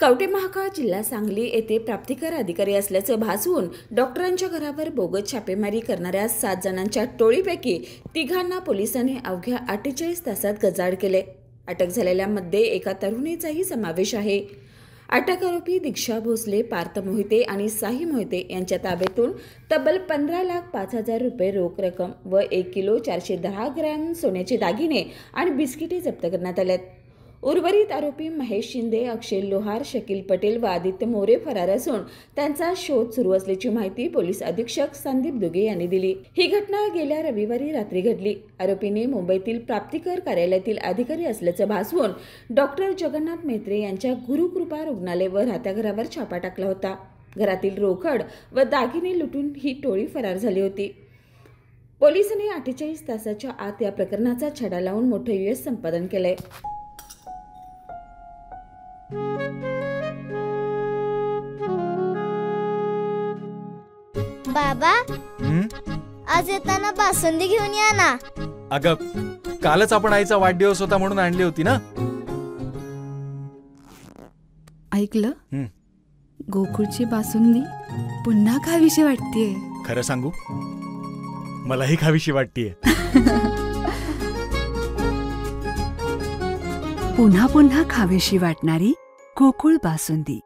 कवठे महांकाळ जिल्हा सांगली येथे प्राप्तिकर अधिकारी असल्याचं भासवून डॉक्टरांच्या घरावर बोगस छापेमारी करणाऱ्या 7 जणांच्या टोळीपैकी 3घांना पोलिसांनी अवघ्या 48 तासात गजाआड केले। अटक झालेल्यांमध्ये एका तरुणीचाही समावेश आहे। अटक आरोपी दीक्षा भोसले, पार्थ मोहिते आणि साही मोहिते यांच्या ताब्यातून तब्बल 15,05,000 रुपये रोख रक्कम व 1 किलो 410 ग्रॅम सोन्याचे दागिने आणि बिस्किटे जप्त करण्यात आलेत। उर्वरित आरोपी महेश शिंदे, अक्षय लोहार, शकील पटेल व आदित्य मोरे फरार असून त्यांचा शोध सुरू असल्याची माहिती पोलीस अधीक्षक संदीप दुगे यांनी दिली। ही घटना गेल्या रविवारी रात्री घडली। आरोपीने मुंबईतील प्राप्तिकर कार्यालयातील अधिकारी असल्याचं भासवून डॉक्टर जगन्नाथ मेत्रे यांच्या गुरुकृपा रुग्णालय व राहत्या घरावर छापा टाकला होता। घरातील रोकड व दागिने लुटून ही टोळी फरार झाली होती। पोलिसांनी 48 तासाच्या आत या प्रकरणाचा छडा लावून मोठं यश संपादन केलंय। बाबा, आज येताना बासुंदी घेऊन या ना। अगं, कालच आपण आईचा वाढदिवस होता म्हणून आणली होती ना। ऐकलं, गोकुळची बासुंदी पुन्हा खावीशी वाटतेय। खरं सांगू, मलाही खावीशी वाटतेय। पुन्हा पुन्हा खावीशी वाटणारी गोकुळ बासुंदी।